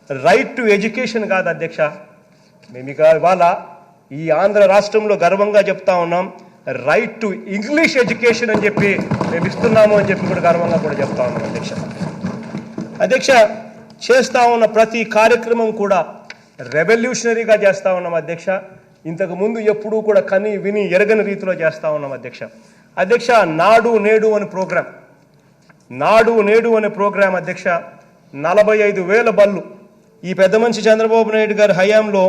Right to education కాదు అధ్యక్ష. మేము ఇవాళ ఈ ఆంధ్ర రాష్ట్రంలో గర్వంగా చెప్తా ఉన్నాం, రైట్ టు ఇంగ్లీష్ ఎడ్యుకేషన్ అని చెప్పి మేము ఇస్తున్నాము అని చెప్పి కూడా గర్వంగా కూడా చెప్తా ఉన్నాం అధ్యక్ష. అధ్యక్ష, చేస్తూ ఉన్న ప్రతి కార్యక్రమం కూడా రెవల్యూషనరీగా చేస్తూ ఉన్నాం అధ్యక్ష. ఇంతకు ముందు ఎప్పుడూ కూడా కని విని ఎరగని రీతిలో చేస్తూ ఉన్నాం అధ్యక్ష. అధ్యక్ష, నాడు నేడు అనే ప్రోగ్రాం, నాడు నేడు అనే ప్రోగ్రాం అధ్యక్ష 45,000 బళ్ళు ఈ పెద్ద మనిషి చంద్రబాబు నాయుడు గారి హయాంలో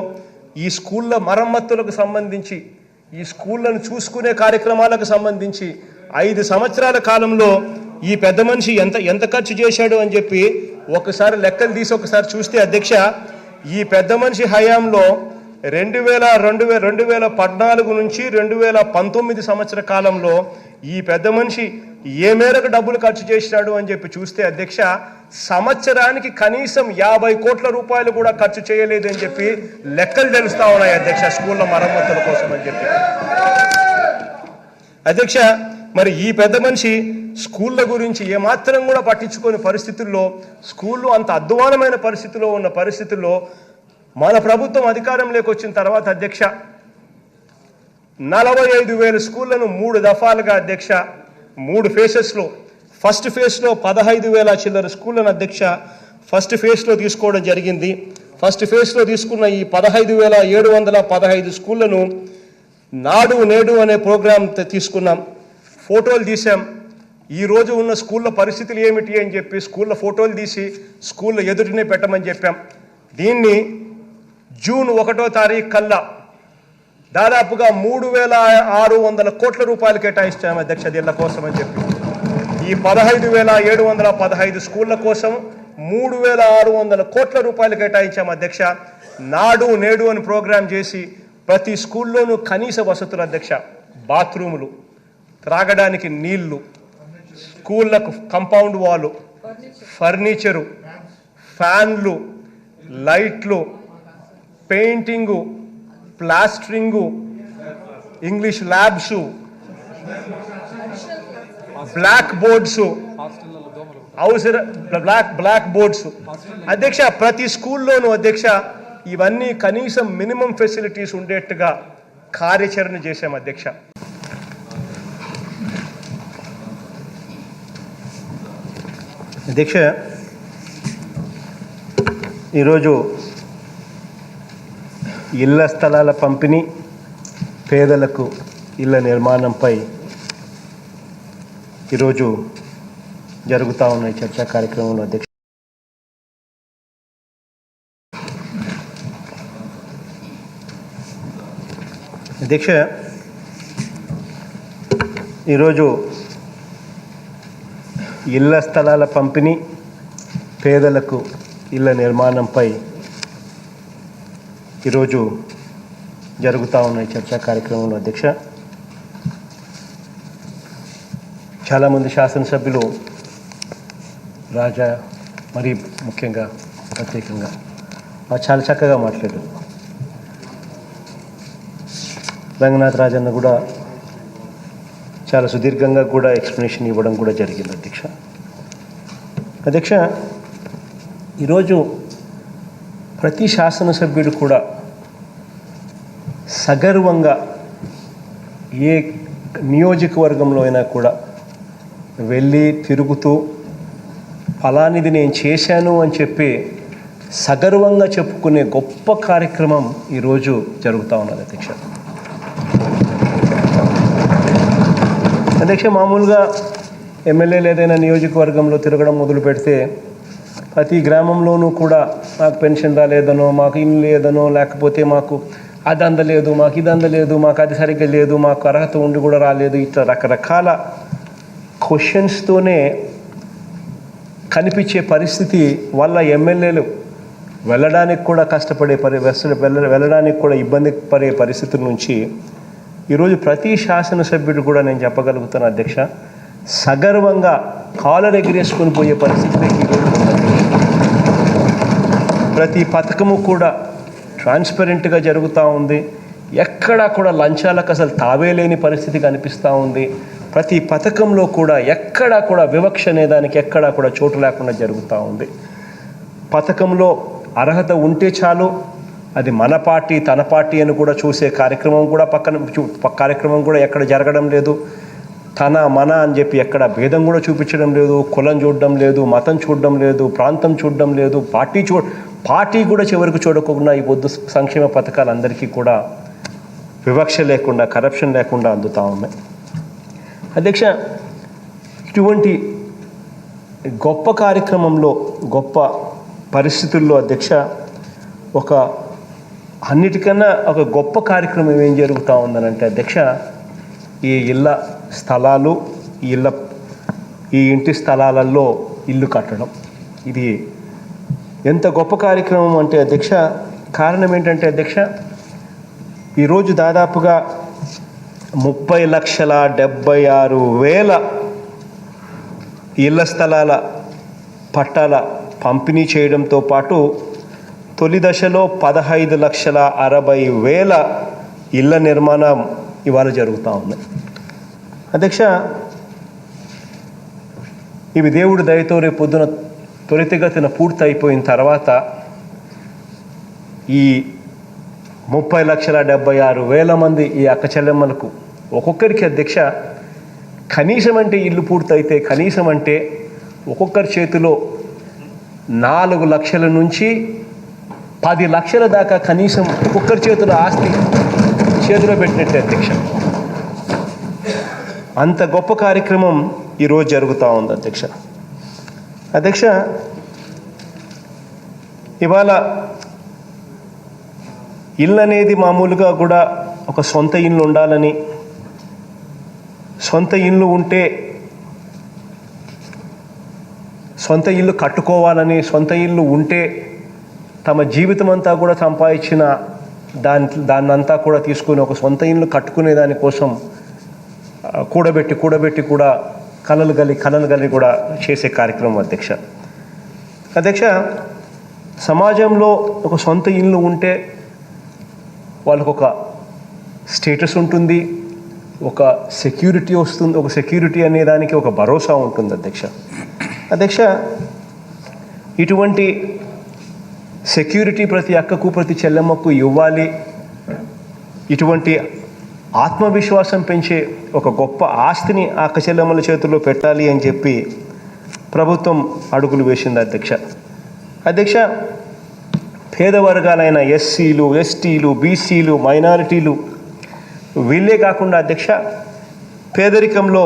ఈ స్కూళ్ళ మరమ్మతులకు సంబంధించి, ఈ స్కూళ్ళను చూసుకునే కార్యక్రమాలకు సంబంధించి 5 సంవత్సరాల కాలంలో ఈ పెద్ద మనిషి ఎంత ఖర్చు చేశాడు అని చెప్పి ఒకసారి లెక్కలు తీసి ఒకసారి చూస్తే అధ్యక్ష, ఈ పెద్ద మనిషి హయాంలో 2014 నుంచి 2019 సంవత్సర కాలంలో ఈ పెద్ద మనిషి ఏ మేరకు డబ్బులు ఖర్చు చేసినాడు అని చెప్పి చూస్తే అధ్యక్ష, సంవత్సరానికి కనీసం 50 కోట్ల రూపాయలు కూడా ఖర్చు చేయలేదు అని చెప్పి లెక్కలు తెలుస్తా ఉన్నాయి అధ్యక్ష, స్కూళ్ళ మరమ్మతుల కోసం అని చెప్పి. అధ్యక్ష, మరి ఈ పెద్ద మనిషి స్కూళ్ళ గురించి ఏమాత్రం కూడా పట్టించుకునే పరిస్థితుల్లో, స్కూళ్ళు అంత అధ్వానమైన పరిస్థితిలో ఉన్న పరిస్థితుల్లో మన ప్రభుత్వం అధికారంలోకి వచ్చిన తర్వాత అధ్యక్ష 45,000 స్కూళ్లను 3 దఫాలుగా అధ్యక్ష 3 ఫేసెస్లో, ఫస్ట్ ఫేజ్లో 15,000 చిల్లర స్కూళ్లను అధ్యక్ష ఫస్ట్ ఫేజ్లో తీసుకోవడం జరిగింది. ఫస్ట్ ఫేజ్లో తీసుకున్న ఈ 15,715 స్కూళ్లను నాడు నేడు అనే ప్రోగ్రాం తీసుకున్నాం, ఫోటోలు తీసాం. ఈరోజు ఉన్న స్కూళ్ళ పరిస్థితులు ఏమిటి అని చెప్పి స్కూళ్ళ ఫోటోలు తీసి స్కూళ్ళ ఎదుటినే పెట్టమని చెప్పాం. దీన్ని జూన్ 1వ తారీఖు కల్లా దాదాపుగా 3,600 కోట్ల రూపాయలు కేటాయిస్తాం అధ్యక్ష దీళ్ళ కోసం అని చెప్పి. ఈ 15,715 స్కూళ్ళ కోసం 3,600 కోట్ల రూపాయలు కేటాయించాం అధ్యక్ష. నాడు నేడు అని ప్రోగ్రాం చేసి ప్రతి స్కూల్లోనూ కనీస వసతులు అధ్యక్ష, బాత్రూములు, త్రాగడానికి నీళ్లు, స్కూళ్లకు కంపౌండ్ వాలు, ఫర్నిచరు, ఫ్యాన్లు, లైట్లు, painting, plastering, English labs, black boards, black boards అధ్యక్ష ప్రతి స్కూల్లోనూ అధ్యక్ష ఇవన్నీ కనీసం మినిమం ఫెసిలిటీస్ ఉండేట్టుగా కార్యాచరణ చేశాం అధ్యక్ష. అధ్యక్ష, ఈరోజు ఇళ్ల స్థలాల పంపిణీ, పేదలకు ఇళ్ల నిర్మాణంపై ఈరోజు జరుగుతూ ఉన్న చర్చా కార్యక్రమంలో అధ్యక్ష ఈరోజు ఇళ్ల స్థలాల పంపిణీ, పేదలకు ఇళ్ల నిర్మాణంపై ఈరోజు జరుగుతూ ఉన్న చర్చా కార్యక్రమంలో అధ్యక్ష చాలామంది శాసనసభ్యులు రాజా మరి ముఖ్యంగా ప్రత్యేకంగా చాలా చక్కగా మాట్లాడారు. రంగనాథ్ రాజన్న కూడా చాలా సుదీర్ఘంగా కూడా ఎక్స్ప్లెనేషన్ ఇవ్వడం కూడా జరిగింది అధ్యక్ష. అధ్యక్ష, ఈరోజు ప్రతి శాసనసభ్యుడు కూడా సగర్వంగా ఏ నియోజకవర్గంలో అయినా కూడా వెళ్ళి తిరుగుతూ ఫలానిది నేను చేశాను అని చెప్పి సగర్వంగా చెప్పుకునే గొప్ప కార్యక్రమం ఈరోజు జరుగుతూ ఉన్నది అధ్యక్ష. అధ్యక్ష, మామూలుగా ఎమ్మెల్యేలు ఏదైనా నియోజకవర్గంలో తిరగడం మొదలు పెడితే ప్రతి గ్రామంలోనూ కూడా మాకు పెన్షన్ రాలేదనో, మాకు ఇల్లు లేదనో, లేకపోతే మాకు అది అందలేదు, మాకు ఇది అందలేదు, మాకు అది సరిగ్గా లేదు, మాకు అర్హత ఉండి కూడా రాలేదు, ఇట్లా రకరకాల క్వశ్చన్స్తోనే కనిపించే పరిస్థితి వల్ల ఎమ్మెల్యేలు వెళ్ళడానికి కూడా కష్టపడే వెళ్ళడానికి కూడా ఇబ్బంది పడే పరిస్థితుల నుంచి ఈరోజు ప్రతి శాసనసభ్యుడు కూడా నేను చెప్పగలుగుతాను అధ్యక్ష, సగర్వంగా కాలర్ ఎగిరేసుకొని పోయే పరిస్థితికి ఈరోజు ప్రతి పథకము కూడా ట్రాన్స్పరెంట్గా జరుగుతూ ఉంది. ఎక్కడా కూడా లంచాలకు అసలు తావే లేని పరిస్థితి కనిపిస్తూ ఉంది. ప్రతి పథకంలో కూడా ఎక్కడా కూడా వివక్ష అనేదానికి ఎక్కడా కూడా చోటు లేకుండా జరుగుతూ ఉంది. పథకంలో అర్హత ఉంటే చాలు, అది మన పార్టీ తన పార్టీ అని కూడా చూసే కార్యక్రమం కూడా కార్యక్రమం కూడా ఎక్కడ జరగడం లేదు. తన మన అని చెప్పి ఎక్కడ భేదం కూడా చూపించడం లేదు, కులం చూడడం లేదు, మతం చూడడం లేదు, ప్రాంతం చూడడం లేదు, పార్టీ కూడా చివరికి చూడకుండా ఈ పొద్దు సంక్షేమ పథకాలు అందరికీ కూడా వివక్ష లేకుండా, కరప్షన్ లేకుండా అందుతూ ఉన్నాయి. అధ్యక్ష, ఇటువంటి గొప్ప కార్యక్రమంలో, గొప్ప పరిస్థితుల్లో అధ్యక్ష, అన్నిటికన్నా ఒక గొప్ప కార్యక్రమం ఏం జరుగుతూ ఉందనంటే అధ్యక్ష, ఈ ఇళ్ళ స్థలాలు, ఈ ఇంటి స్థలాలలో ఇల్లు కట్టడం. ఇది ఎంత గొప్ప కార్యక్రమం అంటే అధ్యక్ష, కారణం ఏంటంటే అధ్యక్ష, ఈరోజు దాదాపుగా 30,76,000 ఇళ్ల స్థలాల పట్టాల పంపిణీ చేయడంతో పాటు తొలి దశలో 15,60,000 ఇళ్ల నిర్మాణం ఇవాళ జరుగుతూ ఉంది. అధ్యక్ష, ఇవి దేవుడి దయతో రేపు పొద్దున త్వరితగతిన పూర్తి అయిపోయిన తర్వాత ఈ 30,76,000 మంది ఈ అక్క చెల్లెమ్మలకు ఒక్కొక్కరికి అధ్యక్ష కనీసం అంటే ఇల్లు పూర్తయితే కనీసం అంటే ఒక్కొక్కరి చేతిలో 4 లక్షల నుంచి 10 లక్షల దాకా కనీసం ఒక్కొక్కరి చేతిలో ఆస్తి చేతిలో పెట్టినట్టే అధ్యక్ష. అంత గొప్ప కార్యక్రమం ఈరోజు జరుగుతూ ఉంది అధ్యక్ష. అధ్యక్ష, ఇవాళ ఇల్లు అనేది మామూలుగా కూడా ఒక సొంత ఇల్లు ఉండాలని, సొంత ఇల్లు ఉంటే సొంత ఇల్లు కట్టుకోవాలని, సొంత ఇల్లు ఉంటే తమ జీవితం అంతా కూడా సంపాదించిన దాన్నంతా కూడా తీసుకుని ఒక సొంత ఇల్లు కట్టుకునే దానికోసం కూడబెట్టి కూడా కలలు గలి కూడా చేసే కార్యక్రమం అధ్యక్ష. అధ్యక్ష, సమాజంలో ఒక సొంత ఇల్లు ఉంటే వాళ్ళకు ఒక స్టేటస్ ఉంటుంది, ఒక సెక్యూరిటీ వస్తుంది, ఒక సెక్యూరిటీ అనే దానికి ఒక భరోసా ఉంటుంది అధ్యక్ష. అధ్యక్ష, ఇటువంటి సెక్యూరిటీ ప్రతి అక్కకు ప్రతి చెల్లెమ్మకు ఇవ్వాలి, ఇటువంటి ఆత్మవిశ్వాసం పెంచే ఒక గొప్ప ఆస్తిని ఆ అక్క చెల్లెమ్మల చేతుల్లో పెట్టాలి అని చెప్పి ప్రభుత్వం అడుగులు వేసింది అధ్యక్ష. అధ్యక్ష, పేద వర్గాలైన ఎస్సీలు, ఎస్టీలు, బీసీలు, మైనారిటీలు వీళ్ళే కాకుండా అధ్యక్ష, పేదరికంలో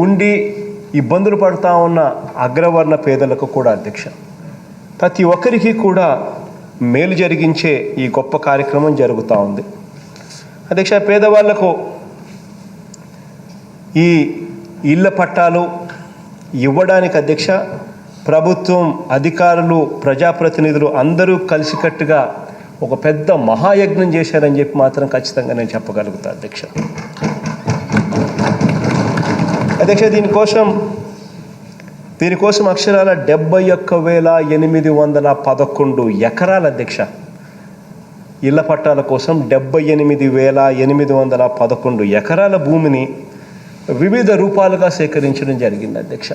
ఉండి ఇబ్బందులు పడుతూ ఉన్న అగ్రవర్ణ పేదలకు కూడా అధ్యక్ష, ప్రతి ఒక్కరికి కూడా మేలు జరిగించే ఈ గొప్ప కార్యక్రమం జరుగుతూ ఉంది అధ్యక్ష. పేదవాళ్లకు ఈ ఇళ్ళ పట్టాలు ఇవ్వడానికి అధ్యక్ష ప్రభుత్వం, అధికారులు, ప్రజాప్రతినిధులు అందరూ కలిసికట్టుగా ఒక పెద్ద మహాయజ్ఞం చేశారని చెప్పి మాత్రం ఖచ్చితంగా నేను చెప్పగలుగుతా అధ్యక్ష. అధ్యక్ష, దీనికోసం అక్షరాల 71,811 ఎకరాల అధ్యక్ష, ఇళ్ల పట్టాల కోసం 78,811 ఎకరాల భూమిని వివిధ రూపాలుగా సేకరించడం జరిగింది అధ్యక్ష.